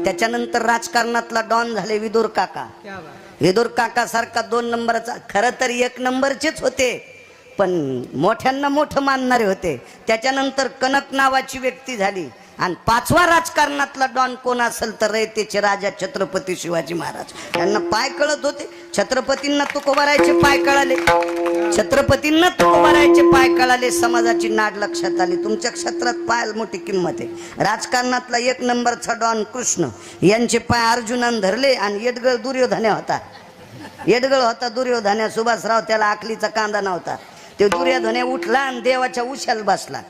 त्याच्यानंतर राजकारणातला डॉन झाले विदुर काका. विदुर काका सारखा 2 नंबरचा, खरं तर 1 नंबरचेच होते पण मोठ्यांना मोठं मानणारे होते. त्याच्यानंतर कनक नावाची व्यक्ती झाली. आणि 5वा राजकारणातला डॉन कोण असेल तर रयतेचे राजा छत्रपती शिवाजी महाराज. त्यांना पाय कळत होते. छत्रपतींना तुकोबारायचे पाय कळाले. छत्रपतींना तुकोबारायचे पाय कळाले. समाजाची नाड लक्षात आली. तुमच्या क्षेत्रात पायाला मोठी किंमत आहे. राजकारणातला 1 नंबरचा डॉन कृष्ण यांचे पाय अर्जुनानं धरले. आणि येडगळ दुर्योधन्या होता. येडगळ होता दुर्योधन्या. सुभाषराव त्याला आखलीचा कांदा नव्हता. ते दुर्योधन्या उठला आणि देवाच्या उशाला बसला.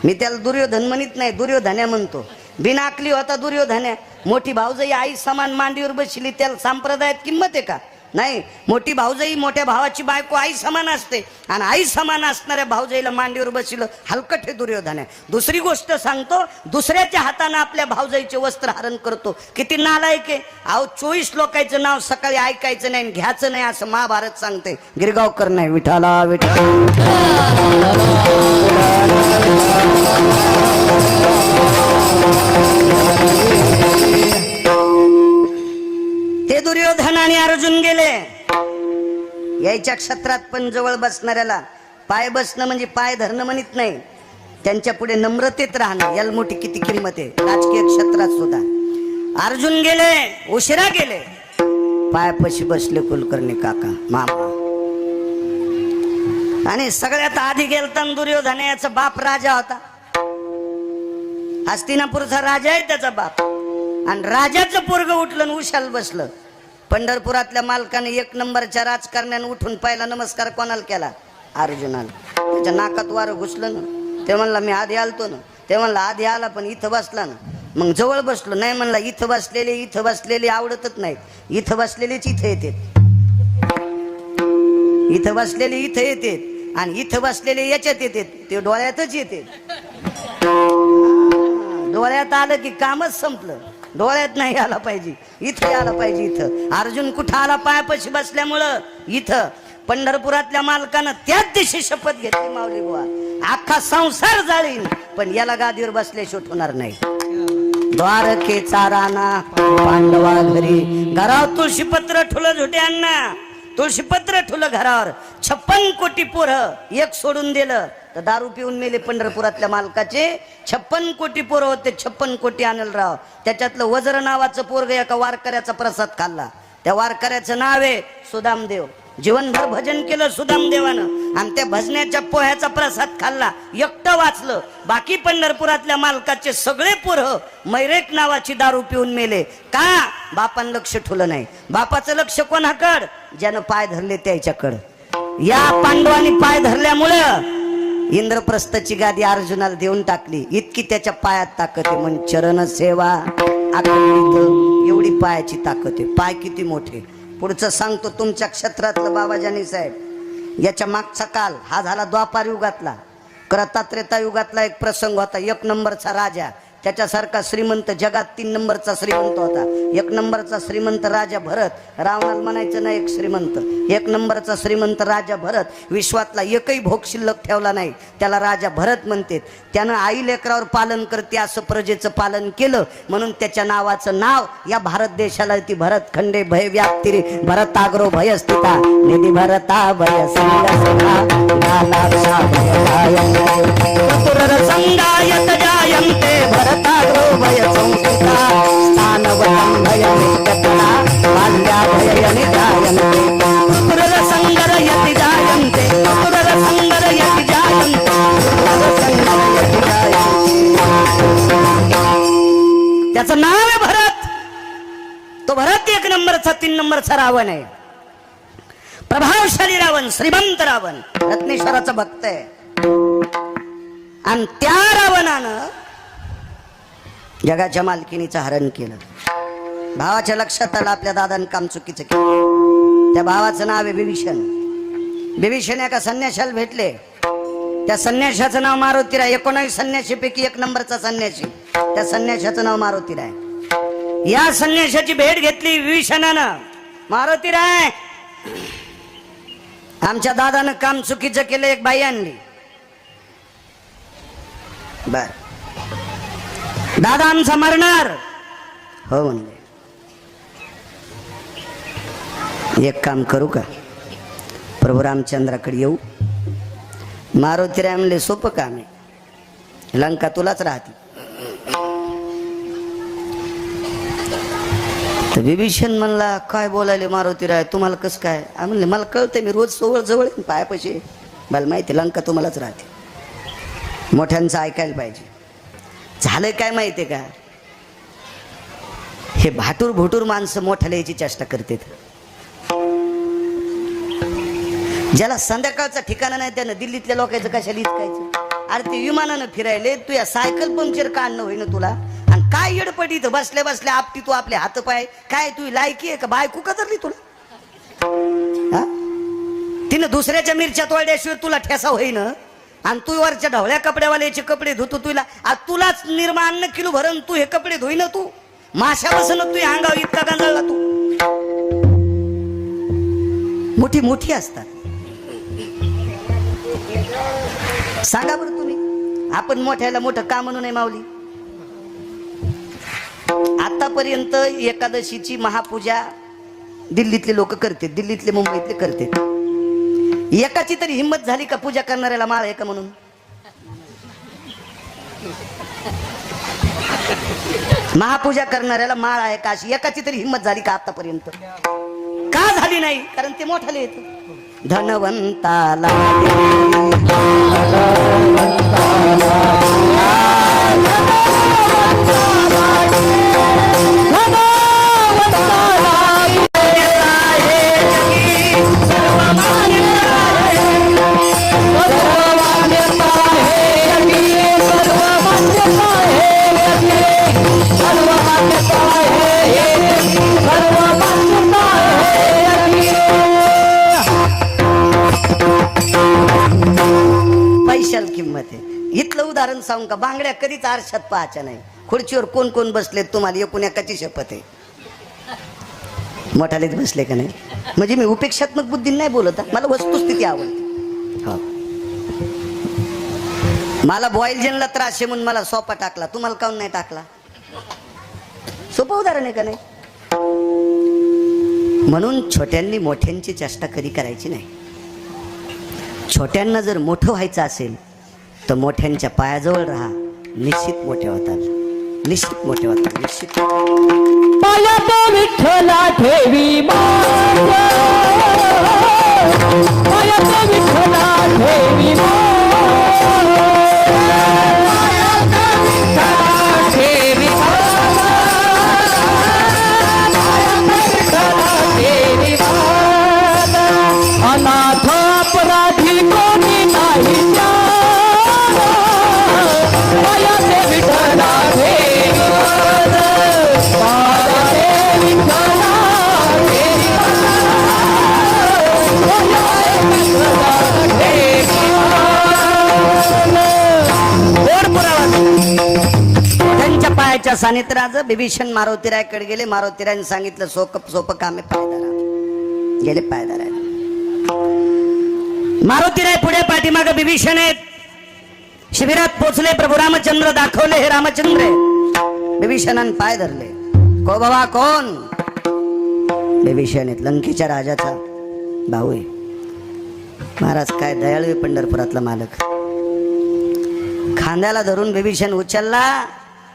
मी त्याला दुर्योधन म्हणत नाही, दुर्योधन्या म्हणतो. बिनाकली होता दुर्योधन्या. मोठी भाऊजाई आई समान मांडीवर बसली. त्याला संप्रदायात किंमत आहे का? नाही. मोठी भाऊजाई मोठ्या भावाची बायको आई समान असते. आणि आई समान असणाऱ्या भाऊजाईला मांडीवर बसलं हलकट हे दुर्योधन्या. दुसरी गोष्ट सांगतो, दुसऱ्याच्या हाताने आपल्या भाऊजाईचे वस्त्र हरण करतो. किती नालायक आहे. अहो 24 लोकांचं नाव सकाळी ऐकायचं नाही, घ्यायचं नाही असं महाभारत सांगते. गिरगावकर नाही. विठाला विठाला. ते दुर्योधन आणि अर्जुन गेले. यायच्या क्षेत्रात पण जवळ बसणाऱ्याला पाय बसणं म्हणजे पाय धरणं म्हणत नाही. त्यांच्या पुढे नम्रतेत राहणं याला मोठी किती किंमत आहे राजकीय क्षेत्रात सुद्धा. अर्जुन गेले, उशिरा गेले. पायापाशी बसले कुलकर्णी काका मामा. आणि सगळ्यात आधी गेलताना दुर्योधन याचा बाप राजा होता. हस्तिनापूरचा राजा आहे त्याचा बाप. आणि राजाचं पोरग उठलं आणि उशाला बसलं. पंढरपुरातल्या मालकाने 1 नंबरच्या राजकारण्याने उठून पहिला नमस्कार कोणाला केला? अर्जुनाला. त्याच्या नाकात वारं घुसलं ना. ते म्हणला मी आधी आलतो ना. ते म्हणला आधी आला पण इथं बसला ना. मग जवळ बसलो. नाही म्हणला इथं बसलेले आवडतच नाहीत. इथं बसलेलेच इथं येते. इथं बसलेले इथं येते आणि इथं बसलेले याच्यात येते. ते डोळ्यातच येते. डोळ्यात आलं की कामच संपलं. डोळ्यात नाही आला पाहिजे, इथं आला पाहिजे. इथं अर्जुन कुठं आला? पायापाशी बसल्यामुळं. इथं पंढरपुरातल्या मालकानं त्याच दिवशी शपथ घेतली, माऊली बुवा अख्खा संसार जाळीन पण याला गादीवर बसल्याशिवाय होणार नाही. द्वारकेचा राणा पांडवा घरी. घरावर तुळशीपत्र ठुलं झुट्यांना. तुळशीपत्र ठुलं घरावर. 56 कोटी पोरं एक सोडून दिलं तर दारू पिऊन मेले. पंढरपुरातल्या मालकाचे 56 कोटी पोरं होते. 56 कोटी अनिलराव. त्याच्यातलं वज्र नावाचं पोरग एका वारकऱ्याचा प्रसाद खाल्ला. त्या वारकऱ्याचं नाव आहे सुदामदेव. जीवनभर भजन केलं सुदामदेवानं आणि त्या भजनाच्या पोह्याचा प्रसाद खाल्ला. एकटं वाचलं. बाकी पंढरपुरातल्या मालकाचे सगळे पोरं मैरेट नावाची दारू पिऊन मेले. का? बापानं लक्ष ठेवलं नाही. बापाचं लक्ष कोणाकड? ज्यानं पाय धरले त्याच्याकडं. या पांडवांनी पाय धरल्यामुळं इंद्रप्रस्थाची गादी अर्जुनाला देऊन टाकली. इतकी त्याच्या पायात ताकद आहे. म्हणून चरण सेवा एवढी पायाची ताकद आहे. पाय किती मोठे. पुढचं सांगतो तुमच्या क्षेत्रातलं बाबाजानी साहेब. याच्या मागचा काल हा झाला द्वापार युगातला. क्रतात्रेता युगातला एक प्रसंग होता. 1 नंबरचा राजा. त्याच्यासारखा श्रीमंत जगात 3 नंबरचा श्रीमंत होता. 1 नंबरचा श्रीमंत राजा भरत. रावणाला म्हणायचं ना एक श्रीमंत. 1 नंबरचा श्रीमंत राजा भरत. विश्वातला एकही भोग शिल्लक ठेवला नाही. त्याला राजा भरत म्हणते. त्यानं आई लेकरावर पालन करते असं प्रजेचं पालन केलं म्हणून त्याच्या नावाचं नाव या भारत देशाला ती भरत खंडे भय व्याप्ती भरताग्रो भय स्थिता निधी भरता भय संगायत जायंते भरताग्रो नंबरचा रावण आहे, प्रभावशाली रावण, श्रीमंत रावण, रत्नेश्वराचा भक्त आहे. आणि त्या रावणानं जगाच्या मालकिनीचं हरण केलं. भावाच्या लक्षात आलं आपल्या दादानं काम चुकीचं केलं. त्या भावाचं नाव आहे विभीषण. विभीषण एका संन्याशाला भेटले. त्या संन्याशाचं नाव मारुतीराय. 19 संन्याशीपैकी 1 नंबरचा संन्याशी. त्या संन्याशाचं नाव मारुतीराय. या संन्याशाची भेट घेतली विभीषणानं. मारुतीराय, आमच्या दादानं काम चुकीचं केलं, एक बाई आणली. बर, दादा आमचा मरणार. हो म्हणले. एक काम करू का, प्रभू रामचंद्राकडे येऊ. मारुतीराय म्हणले सोपं काम आहे, लंका तुलाच राहते. तर विभीषण म्हणला काय बोलायले मारुतीराय, तुम्हाला कसं काय? म्हणले मला कळतंय, मी रोज सोवळ जवळ पायापाशी, मला माहिती लंका तुम्हालाच राहते. मोठ्यांचं ऐकायला पाहिजे. झालं काय माहितीये का, हे भाटूर भुटूर माणसं मोठ्याला याची चेष्टा करतात. ज्याला संध्याकाळचं ठिकाणं नाही त्यानं दिल्लीतल्या लोकांचं कशाला इतकायचं. अरे ते विमानानं फिरायले, तू या सायकल पंक्चर काढणं होईना तुला. आणि काय येडपटी इथं बसल्या बसल्या आपटी तू आपले हात पाय, काय तू लायकी आहे का? बायको का धरली तुला? तिनं दुसऱ्याच्या मिरच्या तोडल्याशिवाय तुला ठेसा होईन. आणि तू वरच्या ढवळ्या कपड्यावाल्याचे कपडे धुतो. तुलाच निर्माण किलो भरण तू हे कपडे धुईन. तू माशा बसन तू अंगावर इतका गांजळला. तू मोठी मोठी असतात. सांगा बरं तुम्ही, आपण मोठ्याला मोठं का म्हणू नये माऊली? आतापर्यंत एकादशीची महापूजा दिल्लीतले लोक करते, दिल्लीतले मुंबईतले करते. एकाची तरी हिंमत झाली का पूजा करणाऱ्याला माळ आहे का म्हणून? महापूजा करणाऱ्याला माळ आहे का अशी एकाची तरी हिंमत झाली का आतापर्यंत? का झाली नाही? कारण ते मोठ्याला येत. धनवंताला पैशाला किंमत आहे. इथलं उदाहरण सांगू का? बांगड्या कधीच आरशात पाहायच्या नाही. खुर्चीवर कोण कोण बसलेत तुम्हाला एकूण एकाची शपथ आहे. मोठालेच बसले का नाही? म्हणजे मी उपेक्षात्मक बुद्धी नाही बोलत, मला वस्तुस्थिती आवडते. मला बॉयलजनला त्रास आहे म्हणून मला सोपा टाकला, तुम्हाला काऊन नाही टाकला? सोपं उदाहरण आहे का नाही? म्हणून छोट्यांनी मोठ्यांची चेष्टा कधी करायची नाही. छोट्यांना जर मोठं व्हायचं असेल तर मोठ्यांच्या पायाजवळ राहा, निश्चित मोठे होतात. निश्चित मोठे होतात. निश्चित. पायात विठ्ठला ठेवी पायात विठ्ठला ठेवी अनाथ अपराधी कोणी नाही. पायात विठ्ठला त्यांच्या पायाच्या सानिध्यात विभीषण मारुतीरायकडे गेले. मारुतीरायने सांगितलं सोपं काम आहे, पायदारा. गेले पायदारा. मारुतीराय पुढे, पाठीमाग विभीषण आहेत. शिबिरात पोचले. प्रभू रामचंद्र दाखवले हे रामचंद्र आहे. विभीषणाने पाय धरले. को बाबा कोण? विभीषण आहेत, लंकेच्या राजाचा भाऊ आहे. महाराज काय दयाळू आहे पंढरपुरातला मालक. खांद्याला धरून विभीषण उचलला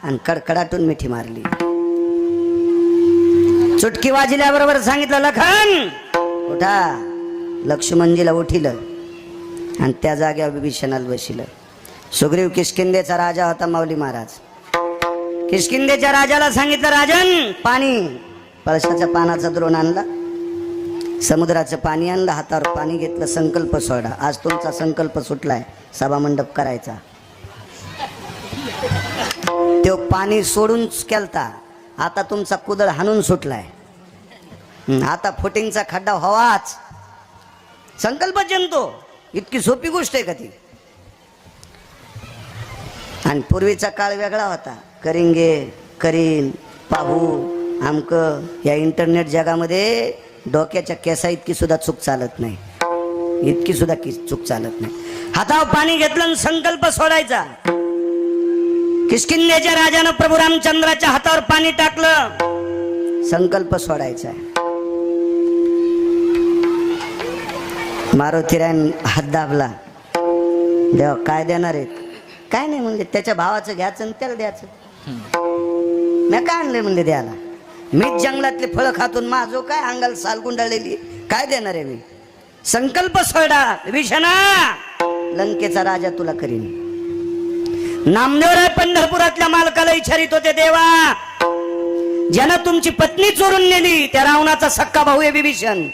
आणि कडकडाटून मिठी मारली. चुटकी वाजल्याबरोबर सांगितलं लखन उठा. लक्ष्मणजीला उठिलं आणि त्या जाग्यावर विभीषणाला बसिलं. सुग्रीव किष्किंधेचा राजा होता माऊली महाराज. किष्किंधेच्या राजाला सांगितलं राजन पाणी. पळसाच्या पानाचा द्रोण आणला, समुद्राचं पाणी आणलं, हातावर पाणी घेतलं, संकल्प सोडा. आज तुमचा संकल्प सुटलाय सभा मंडप करायचा. तो पाणी सोडून केलता, आता तुमचा कुदळ हाणून सुटलाय. आता फुटिंगचा खड्डा व्हावाच. संकल्प जमतो, इतकी सोपी गोष्ट आहे का ती? आणि पूर्वीचा काळ वेगळा होता. करिंगे, करीन, पाहू, आमक. या इंटरनेट जगामध्ये डोक्याच्या केसा इतकी सुद्धा चूक चालत नाही, इतकी सुद्धा चूक चालत नाही. हातावर पाणी घेतलं आणि संकल्प सोडायचा. किष्किंध्याच्या राजानं प्रभू रामचंद्राच्या हातावर पाणी टाकलं, संकल्प सोडायचा. मारुतीरायन हात दाबला. देवा काय देणार आहेत? काय नाही म्हणले, त्याच्या भावाचं घ्यायचं आणि त्याला द्यायचं. मी काय आणलंय म्हणले द्यायला? मीच जंगलातले फळं खातून माझो काय अंगाला साल गुंडाळलेली, काय देणार आहे मी? संकल्प सोडा विभीषणा, लंकेचा राजा तुला करीन. नामदेवराय पंढरपुरातल्या मालकाला विचारित होते, देवा ज्यानं तुमची पत्नी चोरून नेली त्या रावणाचा सक्का भाऊ आहे विभीषण.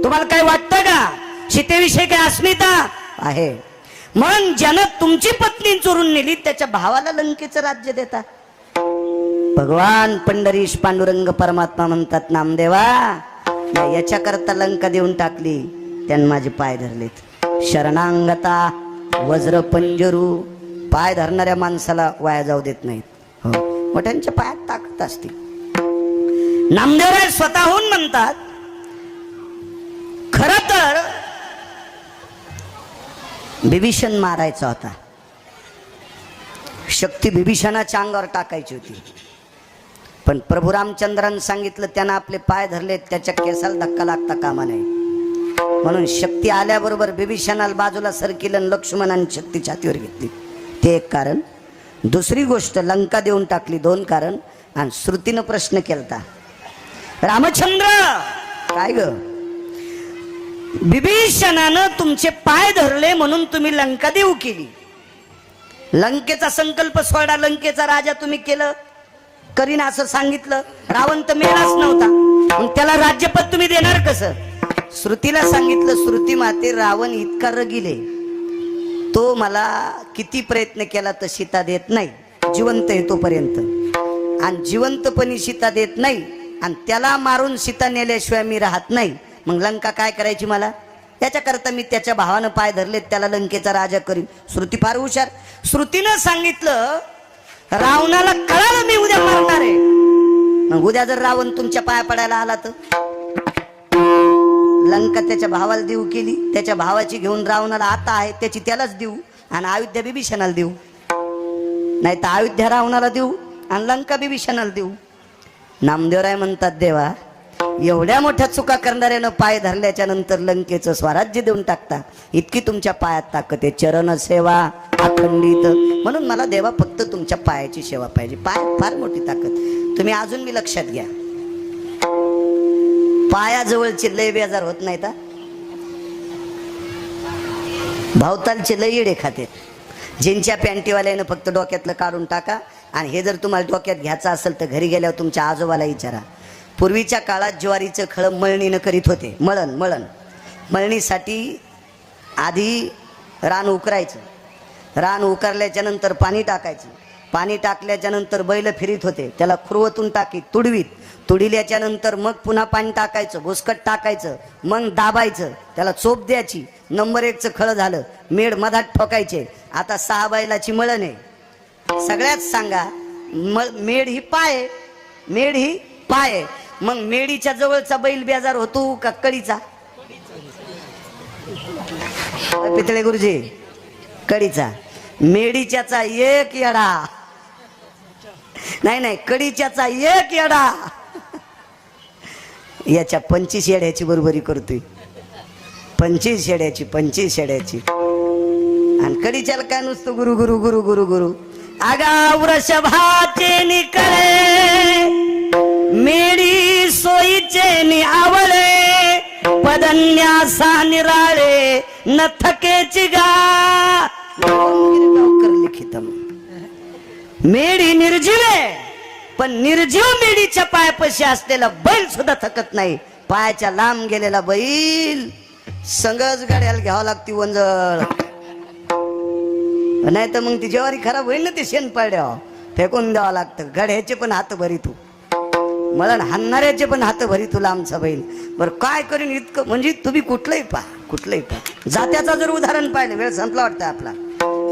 तुम्हाला काय वाटतं का सीतेविषयी काय अस्मिता आहे? म्हणून ज्यानं तुमची पत्नी चोरून नेली त्याच्या भावाला लंकेचं राज्य देता. भगवान पंढरीश पांडुरंग परमात्मा म्हणतात, नामदेवा याच्या करता लंका देऊन टाकली, त्यानं माझे पाय धरलेत. शरणांगता वज्र पंजरू, पाय धरणाऱ्या माणसाला वाया जाऊ देत नाहीत. हो, मोठ्यांच्या पायात ताकद असते. नामदेवराय स्वतःहून म्हणतात, खर तर बिभीषण मारायचा होता, शक्ती बिभीषणाच्या अंगावर टाकायची होती. पण प्रभू रामचंद्रानं सांगितलं, त्यानं आपले पाय धरले, त्याच्या केसाला धक्का लागता कामा नाही. म्हणून शक्ती आल्याबरोबर बिभीषणाला बाजूला सरकिलं, लक्ष्मणाने शक्ती छातीवर घेतली. ते एक कारण. दुसरी गोष्ट, लंका देऊन टाकली. दोन कारण. आणि श्रुतीनं प्रश्न केलता, रामचंद्र काय ग, बिभीषणानं तुमचे पाय धरले म्हणून तुम्ही लंका देऊ केली, लंकेचा संकल्प सोडा, लंकेचा राजा तुम्ही केलं, करीन असं सांगितलं. रावण तर मेलाच नव्हता, मग त्याला राज्यपद तुम्ही देणार कसं? श्रुतीला सांगितलं, श्रुती माते रावण इतका रगिले, तो मला किती प्रयत्न केला तर सीता देत नाही, जिवंत आहे तोपर्यंत. आणि जिवंतपणी सीता देत नाही, आणि त्याला मारून सीता नेल्याशिवाय मी राहत नाही. मग लंका काय करायची मला? त्याच्याकरता मी त्याच्या भावानं पाय धरले, त्याला लंकेचा राजा करीन. श्रुती फार हुशार. श्रुतीनं सांगितलं, रावणाला कळालं मी उद्या मारणार आहे, मग उद्या जर रावण तुमच्या पाया पडायला आला तर? लंका त्याच्या भावाला देऊ केली, त्याच्या भावाची घेऊन रावणाला आता आहे त्याची त्यालाच देऊ, आणि अयोध्या बिभीषणाला देऊ. नाही तर अयोध्या रावणाला देऊ आणि लंका बिभीषणाला देऊ. नामदेवराय म्हणतात, देवा एवढ्या मोठ्या चुका करणाऱ्यानं पाय धरल्याच्या नंतर लंकेचं स्वराज्य देऊन टाकता, इतकी तुमच्या पायात ताकद आहे. चरण सेवा अखंडित. म्हणून मला देवा फक्त तुमच्या पायाची सेवा पाहिजे. पाय फार मोठी ताकद. तुम्ही अजून मी लक्षात घ्या, पायाजवळचे लय बेजार होत नाहीत, भावतालचे लय येडे खाते. ज्यांच्या पॅन्टीवाल्यानं फक्त डोक्यातलं काढून टाका. आणि हे जर तुम्हाला डोक्यात घ्यायचं असेल तर घरी गेल्यावर तुमच्या आजोबाला विचारा. पूर्वीच्या काळात ज्वारीचं खळं मळणीनं करीत होते. मळणीसाठी आधी रान उकरायचं, रान उकरल्याच्या नंतर पाणी टाकायचं, पाणी टाकल्याच्या नंतर बैल फिरीत होते, त्याला खुरवतून टाकीत, तुडिल्याच्या नंतर मग पुन्हा पाणी टाकायचं, भुसकट टाकायचं, मग दाबायचं, त्याला चोप द्यायची. नंबर 1चं खळं झालं, मेड मधात ठोकायचे. आता 6 बैलाची मळण आहे. सगळ्यात सांगा, मेड ही पाय, मेड ही पाय. मग मेडीच्या जवळचा बैल बेजार होतो का कडीचा? पितळे गुरुजी, कडीचा. मेडीच्याचा एक येडा, नाही कडीच्याचा एक येडा, याच्या 25 येड्याची बरोबरी करतोय. 25 येड्याची. आणि कडीच्याला काय नुसतं गुरु गुरु गुरु गुरु गुरु. आगा वृषभाचे निकळे, मेडी सोयीचे निआवळे, पदन्यासा निराळे न थकेची गा. लिखितम. मेडी निर्जीव आहे, पण निर्जीव मेडीच्या पायापाशी असलेला बैल सुद्धा थकत नाही. पायाच्या लांब गेलेला बैल संगच गाड्याला घ्यावं लागती वंजळ, नाही तर मग ती ज्वारी खराब होईल ना, ते शेण पाड्यावर फेकून द्यावं लागतं. गड्याचे पण हात भरी तू, मला हाणणाऱ्याचे पण हात भरी तुला आमचा बैल. बरं काय करीन इतकं, म्हणजे तुम्ही कुठलंही पहा. जात्याचं जर उदाहरण पाहिलं, वेळ संपला वाटतं आपला.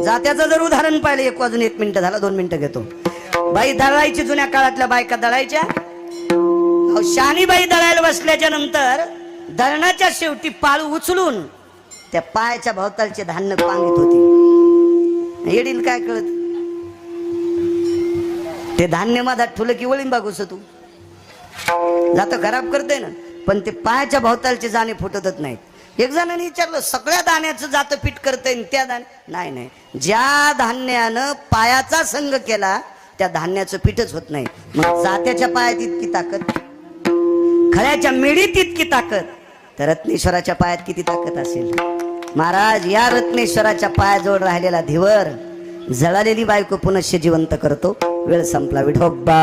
जात्याचं जर उदाहरण पाहिलं, 1 वाजून 1 मिनिट झाला, 2 मिनिटं घेतो. बाई दळायची, जुन्या काळातल्या बायका दळायच्या. शानी बाई दळायला बसल्याच्या नंतर दळणाच्या शेवटी पाळू उचलून त्या पायाच्या भोवतालचे धान्य पांगीत होती. येडील काय कळत, ते धान्य माझा ठुलं की वळीन बागूस तू जातो खराब करते ना, पण ते पायाच्या भोवतालचे दाणे फुटतच नाहीत. एक जणांनी विचारलं, सगळ्या दाण्याचं जातं पीठ करतंय त्या दाणे? नाही, ज्या धान्यानं पायाचा संग केला त्या धान्याचं पीठच होत नाही. मग जात्याच्या पायात इतकी ताकद, खळ्याच्या मेढीत इतकी ताकद, तर रत्नेश्वराच्या पायात किती ताकद असेल. महाराज, या रत्नेश्वराच्या पायाजवळ राहिलेला धीवर जळालेली बायको पुनश्च जिवंत करतो. वेळ संपला. विठोबा